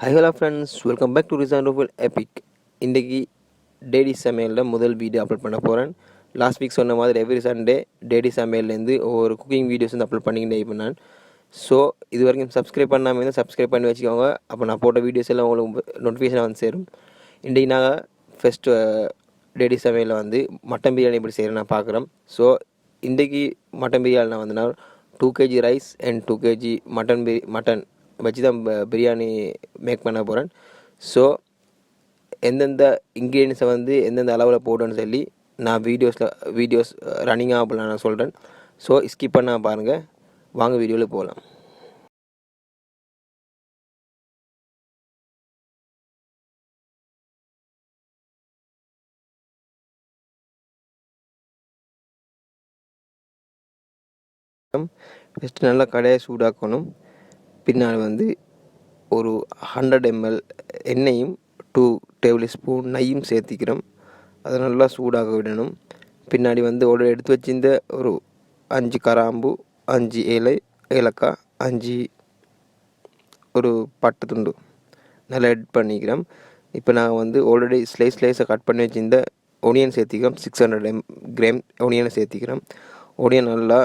Hi hello friends, welcome back to RizanRufilEpic. இன்றைக்கி daddy சமையலில் முதல் வீடியோ அப்லோட் பண்ண போகிறேன். லாஸ்ட் வீக் சொன்ன மாதிரி எவ்ரி சண்டே டேடி சமையல்லேருந்து ஒவ்வொரு குக்கிங் வீடியோஸ் வந்து அப்லோட் பண்ணிக்கிட்டே இப்போ நான். ஸோ இது வரைக்கும் சப்ஸ்கிரைப் பண்ணாமல் இருந்தால் சப்ஸ்கிரைப் பண்ணி வச்சுக்கோங்க. அப்போ நான் போட்ட வீடியோஸ் எல்லாம் உங்களுக்கு நோட்டிஃபிகேஷன் வந்து சேரும். இன்றைக்கி நாங்கள் ஃபஸ்ட்டு டேடி சமையலில் வந்து மட்டன் பிரியாணி எப்படி செய்கிறேன் நான் பார்க்குறோம். ஸோ இன்றைக்கி மட்டன் பிரியாணி வந்து நான் 2 kg rice and 2 kg mutton வச்சு தான் பிரியாணி மேக் பண்ண போகிறேன். ஸோ எந்தெந்த இன்க்ரீடியன்ஸை வந்து எந்தெந்த அளவில் போடணும்னு சொல்லி நான் வீடியோஸ் ரன்னிங் ஆகலாம் நான் சொல்கிறேன். ஸோ ஸ்கிப் பண்ண பாருங்கள், வாங்க வீடியோவில் போகலாம். ஃபஸ்ட்டு நல்லா கடையை சூடாக்கணும். பின்னால் வந்து ஒரு 100 ml எண்ணெயும் 2 டேபிள் ஸ்பூன் நெய்யும் சேர்த்திக்கிறோம். அதை நல்லா சூடாக விடணும். பின்னாடி வந்து ஒரு எடுத்து வச்சிருந்த ஒரு 5 கிராம்பு, 5 ஏலக்காய், 5 ஒரு பட்டை துண்டு நல்லா எட் பண்ணிக்கிறோம். இப்போ நான் வந்து ஆல்ரெடி ஸ்லைஸை கட் பண்ணி வச்சிருந்த ஒனியன் சேர்த்திக்கிறோம். 600 கிராம் ஒனியனை சேர்த்திக்கிறோம். ஒனியன் நல்லா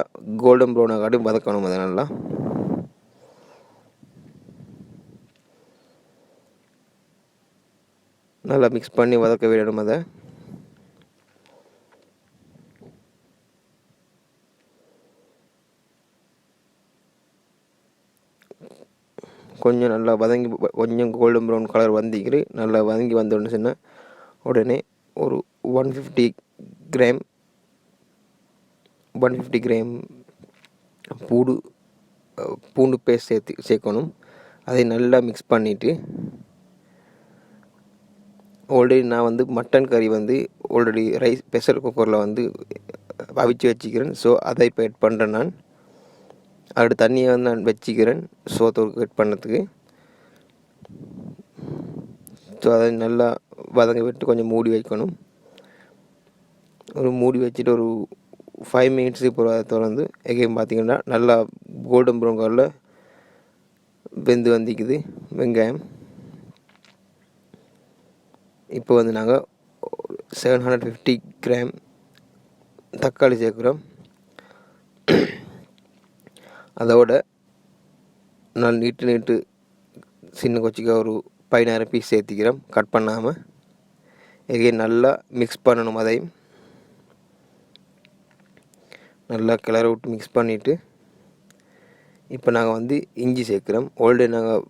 கோல்டன் ப்ரௌனாக காட்டி வதக்கணும். அதை நல்லா மிக்ஸ் பண்ணி வதக்க விடணும். அதை கொஞ்சம் நல்லா வதங்கி கொஞ்சம் கோல்டன் ப்ரௌன் கலர் வந்திக்கிட்டு நல்லா வதங்கி வந்தோன்னு சொன்னால் உடனே ஒரு 150 கிராம் பூண்டு பேஸ்ட் சேர்க்கணும். அதை நல்லா மிக்ஸ் பண்ணிவிட்டு ஆல்ரெடி நான் வந்து மட்டன் கறி வந்து ஆல்ரெடி ரைஸ் ப்ரெஷர் குக்கரில் வந்து அவிச்சு வச்சுக்கிறேன். ஸோ அதை இப்போ எட் பண்ணுறேன். நான் அதோட தண்ணியை வந்து நான் வச்சுக்கிறேன் சோத்தோருக்கு எட் பண்ணுறதுக்கு. ஸோ அதை நல்லா வதங்க விட்டு கொஞ்சம் மூடி வைக்கணும். ஒரு மூடி வச்சுட்டு ஒரு 5 minutes இப்போ அதை திறந்து எகைன் பார்த்திங்கன்னா நல்லா கோல்டன் ப்ரௌன் கலரில் வெந்து வந்திக்குது வெங்காயம். இப்போ வந்து நாங்கள் 750 கிராம் தக்காளி சேர்க்குறோம். அதோட நான் நீட்டு சின்ன கொச்சிக்க ஒரு 16 பீஸ் சேர்த்திக்கிறோம் கட் பண்ணாமல். எகைன் நல்லா மிக்ஸ் பண்ணணும். அதையும் நல்லா கிளற விட்டு மிக்ஸ் பண்ணிவிட்டு இப்போ நாங்கள் வந்து இஞ்சி சேர்க்குறோம். ஆல்ரெடி நாங்கள்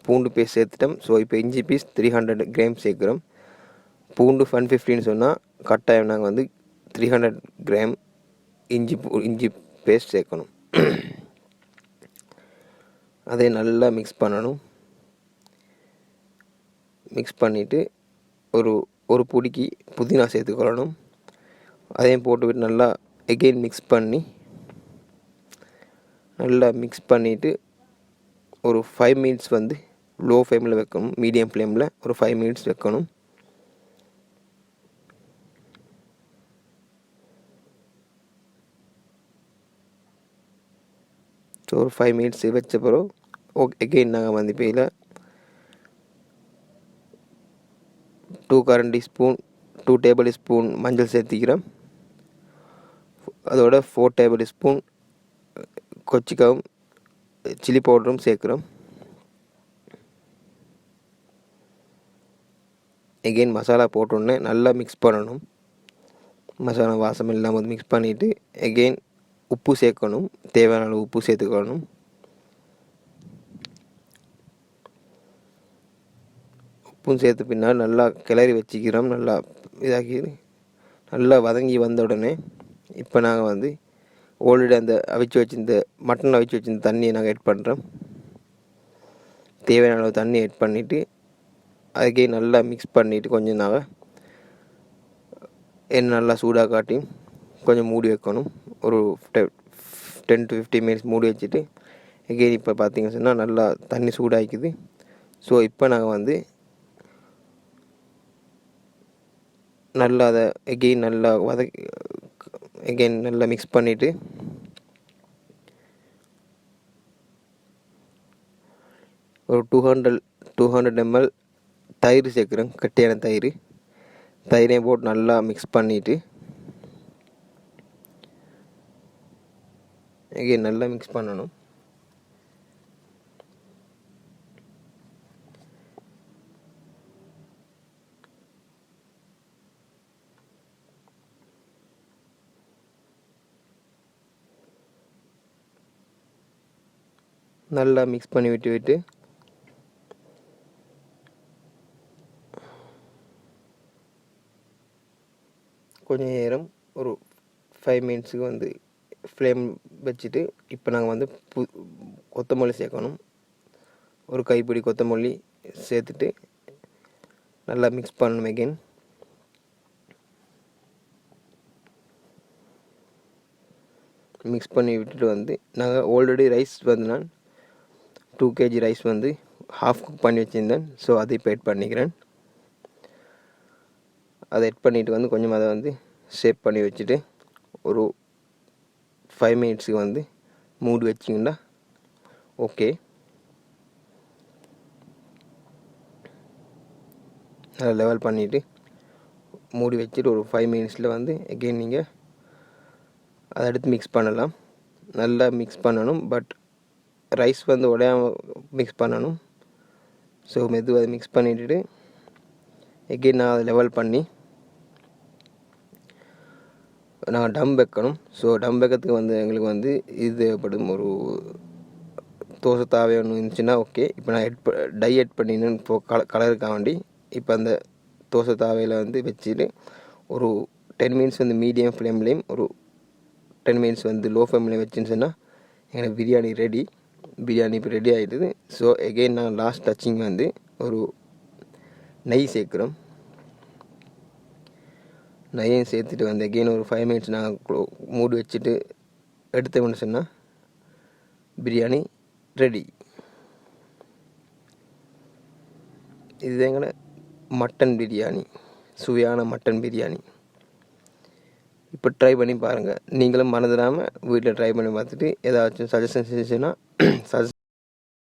பூண்டு பேஸ்ட் சேர்த்துட்டோம். ஸோ இப்போ இஞ்சி பீஸ் 300 கிராம் சேர்க்குறோம். பூண்டு 150ன்னு சொன்னால் கட்டாயம் நாங்கள் வந்து 300 கிராம் இஞ்சி பேஸ்ட் சேர்க்கணும். அதை நல்லா மிக்ஸ் பண்ணணும். மிக்ஸ் பண்ணிவிட்டு ஒரு பொடிக்கு புதினா சேர்த்துக்கொள்ளணும். அதையும் போட்டுவிட்டு நல்லா எகெயின் மிக்ஸ் பண்ணிவிட்டு ஒரு 5 minutes வந்து லோ ஃப்ளேமில் வைக்கணும். மீடியம் ஃப்ளேமில் ஒரு 5 minutes வைக்கணும். ஸோ ஒரு 5 minutes வச்ச பிறகு எகெயின் நாங்கள் வந்து இப்போ இதில் 2 டேபிள் ஸ்பூன் மஞ்சள் சேர்த்திக்கிறோம். அதோட 4 டேபிள் ஸ்பூன் கொச்சிக்காவும் சில்லி பவுடரும் சேர்க்குறோம். எகெயின் மசாலா போட்டோன்னே நல்லா மிக்ஸ் பண்ணணும். மசாலா வாசம் இல்லாமல் மிக்ஸ் பண்ணிவிட்டு எகெயின் உப்பு சேர்க்கணும். தேவையான அளவு உப்பு சேர்த்துக்கணும். உப்பும் சேர்த்து பின்னால் நல்லா கிளறி வச்சுக்கிறோம். நல்லா இதாக்கி நல்லா வதங்கி வந்த உடனே இப்போ நாங்கள் வந்து ஆல்ரெடி அந்த மட்டன் அவிச்சு வச்சிருந்த தண்ணியை நாங்கள் எட் பண்ணுறோம். தேவையான அளவு தண்ணி எட் பண்ணிவிட்டு அதுக்கே நல்லா மிக்ஸ் பண்ணிவிட்டு கொஞ்சம் நாங்கள் எண்ணெய் நல்லா சூடாக காட்டி கொஞ்சம் மூடி வைக்கணும். ஒரு 10 to 15 minutes மூடி வச்சுட்டு எகெயின் இப்போ பார்த்திங்கன்னு சொன்னால் நல்லா தண்ணி சூடாகிக்குது. ஸோ இப்போ நாங்கள் வந்து நல்லா அதை எகெயின் நல்லா மிக்ஸ் பண்ணிவிட்டு ஒரு 200 ml தயிர் சேர்க்குறேன். கட்டியான தயிரையும் போட்டு நல்லா மிக்ஸ் பண்ணிவிட்டு again நல்லா மிக்ஸ் பண்ணணும். நல்லா மிக்ஸ் பண்ணி விட்டு கொஞ்சம் நேரம் ஒரு 5 மினிட்ஸுக்கு வந்து ஃப்ளேம் வச்சுட்டு இப்போ நாங்கள் வந்து கொத்தமல்லி சேர்க்கணும். ஒரு கைப்பிடி கொத்தமல்லி சேர்த்துட்டு நல்லா மிக்ஸ் பண்ணணும். again மிக்ஸ் பண்ணி விட்டுட்டு வந்து நாங்கள் ஆல்ரெடி ரைஸ் வந்து நான் 2 kg ரைஸ் வந்து ஹாஃப் குக் பண்ணி வச்சுருந்தேன். ஸோ அதை இப்போ எட் பண்ணிக்கிறேன். அதை எட் பண்ணிவிட்டு வந்து கொஞ்சம் அதை வந்து ஷேப் பண்ணி வச்சுட்டு ஒரு 5 மினிட்ஸுக்கு வந்து மூடி வச்சிங்கன்னா ஓகே. அதை லெவல் பண்ணிவிட்டு மூடி வச்சுட்டு ஒரு 5 மினிட்ஸில் வந்து எகெயின் நீங்கள் அதை எடுத்து மிக்ஸ் பண்ணலாம். நல்லா மிக்ஸ் பண்ணணும். பட் ரைஸ் வந்து உடையாமல் மிக்ஸ் பண்ணணும். ஸோ மெதுவாக மிக்ஸ் பண்ணிவிட்டு எகெயின் நான் அதை லெவல் பண்ணி நாங்கள் டம் வைக்கணும். ஸோ டம் வைக்கிறதுக்கு வந்து எங்களுக்கு வந்து இது தேவைப்படும். ஒரு தோசை தாவை ஒன்று இருந்துச்சுன்னா ஓகே. இப்போ நான் டை எட் பண்ணினேன் இப்போது கலருக்காக வேண்டி. இப்போ அந்த தோசை தாவையில் வந்து வச்சுட்டு ஒரு 10 மினிட்ஸ் வந்து மீடியம் ஃப்ளேம்லேயும் ஒரு 10 மினிட்ஸ் வந்து லோ ஃப்ளேம்லேயும் வச்சுன்னு சொன்னால் எனக்கு பிரியாணி ரெடி. பிரியாணி இப்போ ரெடி ஆகிடுது. ஸோ எகெயின் நான் லாஸ்ட் டச்சிங் வந்து ஒரு நெய் சேர்க்குறோம். நெய்யும் சேர்த்துட்டு வந்து எகெயின் ஒரு 5 மினிட்ஸ் நாங்கள் மூடி வச்சுட்டு எடுத்தோம்னு சொன்னால் பிரியாணி ரெடி. இது எங்களை மட்டன் பிரியாணி, சுவையான மட்டன் பிரியாணி. இப்போ ட்ரை பண்ணி பாருங்கள். நீங்களும் மறந்துடாமல் வீட்டில் ட்ரை பண்ணி பார்த்துட்டு ஏதாச்சும் சஜஷன் செஞ்சுன்னா